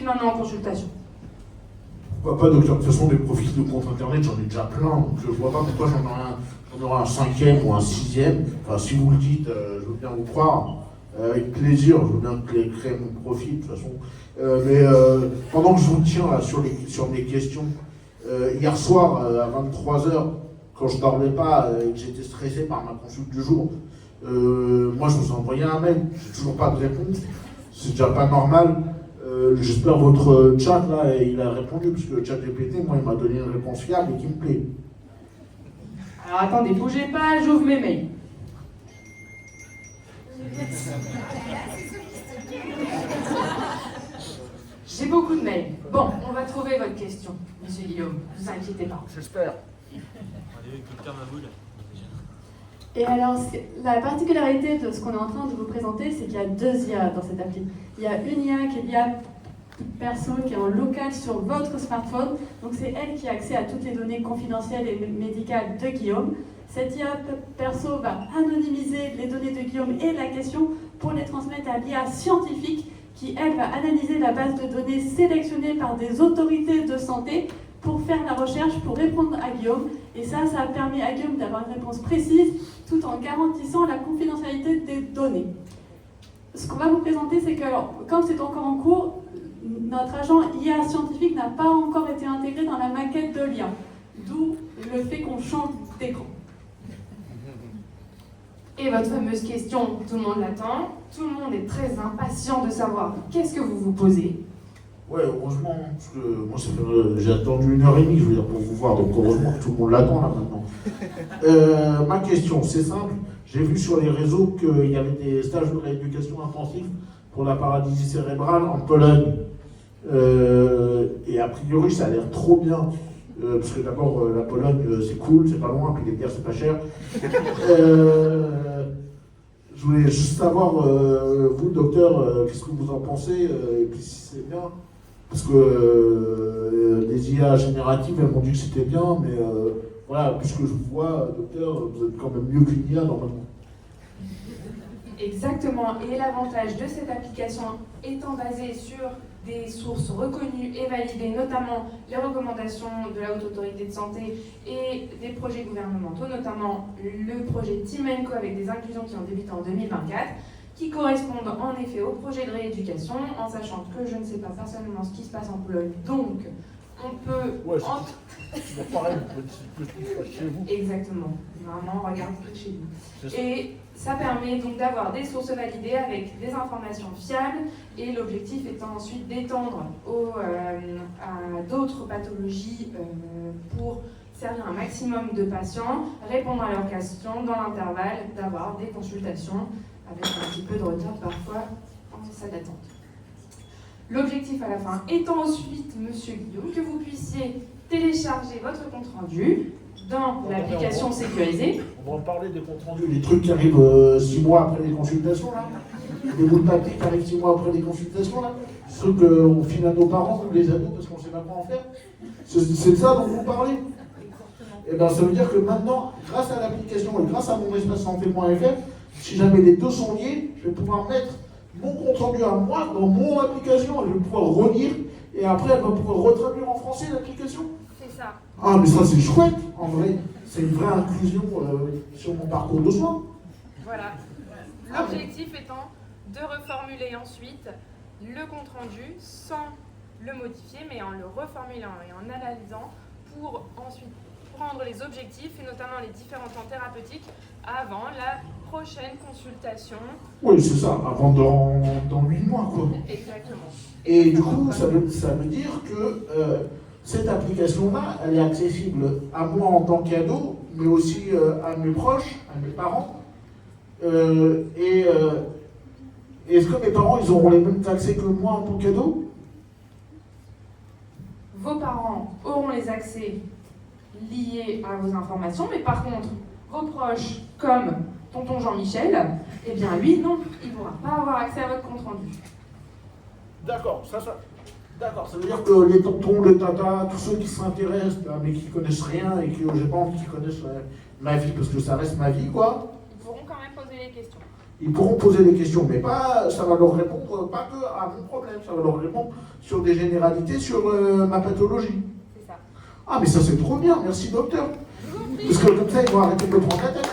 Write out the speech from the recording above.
maintenant en consultation. Pourquoi pas, docteur? De toute façon, des profils de compte internet, j'en ai déjà plein, donc je vois pas pourquoi j'en aurai un cinquième ou un sixième. Enfin, si vous le dites, je veux bien vous croire, avec plaisir, je veux bien créer mon profil, de toute façon. Mais pendant que je vous tiens là, sur mes questions, hier soir, à 23h, quand je dormais pas et que j'étais stressé par ma consulte du jour, moi je vous ai envoyé un mail, j'ai toujours pas de réponse, c'est déjà pas normal. J'espère votre chat là, il a répondu, parce que le chat GPT, moi il m'a donné une réponse fiable et qui me plaît. Alors attendez, bougez pas, j'ouvre mes mails. J'ai beaucoup de mails. Bon, on va trouver votre question, monsieur Guillaume, ne vous inquiétez pas. J'espère. Et alors, la particularité de ce qu'on est en train de vous présenter, c'est qu'il y a deux IA dans cette appli. Il y a une IA qui est l'IA perso, qui est en local sur votre smartphone. Donc c'est elle qui a accès à toutes les données confidentielles et médicales de Guillaume. Cette IA perso va anonymiser les données de Guillaume et la question pour les transmettre à l'IA scientifique qui, elle, va analyser la base de données sélectionnée par des autorités de santé pour faire la recherche, pour répondre à Guillaume. Et ça a permis à Guillaume d'avoir une réponse précise tout en garantissant la confidentialité des données. Ce qu'on va vous présenter, c'est que, alors, comme c'est encore en cours, notre agent IA scientifique n'a pas encore été intégré dans la maquette de l'IA, d'où le fait qu'on change d'écran. Et votre fameuse question, tout le monde l'attend, tout le monde est très impatient de savoir qu'est-ce que vous vous posez. Ouais, heureusement, parce que moi j'ai attendu 1h30, je veux dire, pour vous voir, donc heureusement que tout le monde l'attend là maintenant. Ma question, c'est simple, j'ai vu sur les réseaux qu'il y avait des stages de rééducation intensive pour la paralysie cérébrale en Pologne. Et a priori, ça a l'air trop bien. Parce que d'abord, la Pologne, c'est cool, c'est pas loin, puis les bières, c'est pas cher. Je voulais juste savoir, vous, docteur, qu'est-ce que vous en pensez, et puis si c'est bien. Parce que les IA génératives, elles m'ont dit que c'était bien, mais voilà, puisque je vous vois, docteur, vous êtes quand même mieux qu'une IA normalement. Exactement, et l'avantage de cette application étant basée sur des sources reconnues et validées, notamment les recommandations de la Haute Autorité de Santé et des projets gouvernementaux, notamment le projet Team & Co avec des inclusions qui ont débuté en 2024, qui correspondent en effet au projet de rééducation, en sachant que je ne sais pas personnellement ce qui se passe en Pologne, donc on peut... Ouais, c'est pareil, que ce qui se passe chez vous. Exactement, vraiment, on regarde près de chez nous. Et ça permet donc d'avoir des sources validées avec des informations fiables, et l'objectif étant ensuite d'étendre à d'autres pathologies pour servir un maximum de patients, répondre à leurs questions dans l'intervalle, d'avoir des consultations avec un petit peu de retard parfois en salle d'attente. L'objectif à la fin étant ensuite, monsieur Guillaume, que vous puissiez télécharger votre compte-rendu dans l'application sécurisée. On va en parler des comptes rendus. Les trucs qui arrivent 6 mois après les consultations, là. Les bouts de papier qui arrivent 6 mois après les consultations, là. Ce truc qu'on file à nos parents ou les ados parce qu'on ne sait pas quoi en faire. C'est de ça dont vous parlez. Et bien ça veut dire que maintenant, grâce à l'application et grâce à mon espace santé.fr, si jamais les deux sont liés, je vais pouvoir mettre mon compte rendu à moi dans mon application et je vais pouvoir relire et après elle va pouvoir retraduire en français l'application. C'est ça. Ah mais ça c'est chouette en vrai, c'est une vraie inclusion sur mon parcours de soins. Voilà. L'objectif étant de reformuler ensuite le compte rendu sans le modifier mais en le reformulant et en analysant pour ensuite prendre les objectifs et notamment les différents temps thérapeutiques avant la prochaine consultation. Oui, c'est ça, avant dans 8 mois, quoi. Exactement. Et du coup, ça veut dire que cette application-là, elle est accessible à moi en tant qu'ado, mais aussi à mes proches, à mes parents. Est-ce que mes parents, ils auront les mêmes accès que moi en tant qu'ado? Vos parents auront les accès liés à vos informations, mais par contre, vos proches, comme tonton Jean-Michel, eh bien lui, non, il ne pourra pas avoir accès à votre compte rendu. D'accord, d'accord, ça veut dire que les tontons, les tatas, tous ceux qui s'intéressent, là, mais qui connaissent rien et que j'ai pas envie qu'ils connaissent ma vie, parce que ça reste ma vie, quoi. Ils pourront quand même poser les questions. Ils pourront poser des questions, mais pas, ça va leur répondre pas que à mon problème, ça va leur répondre sur des généralités, sur ma pathologie. C'est ça. Ah, mais ça c'est trop bien, merci docteur. Parce que comme ça, ils vont arrêter de me prendre la tête.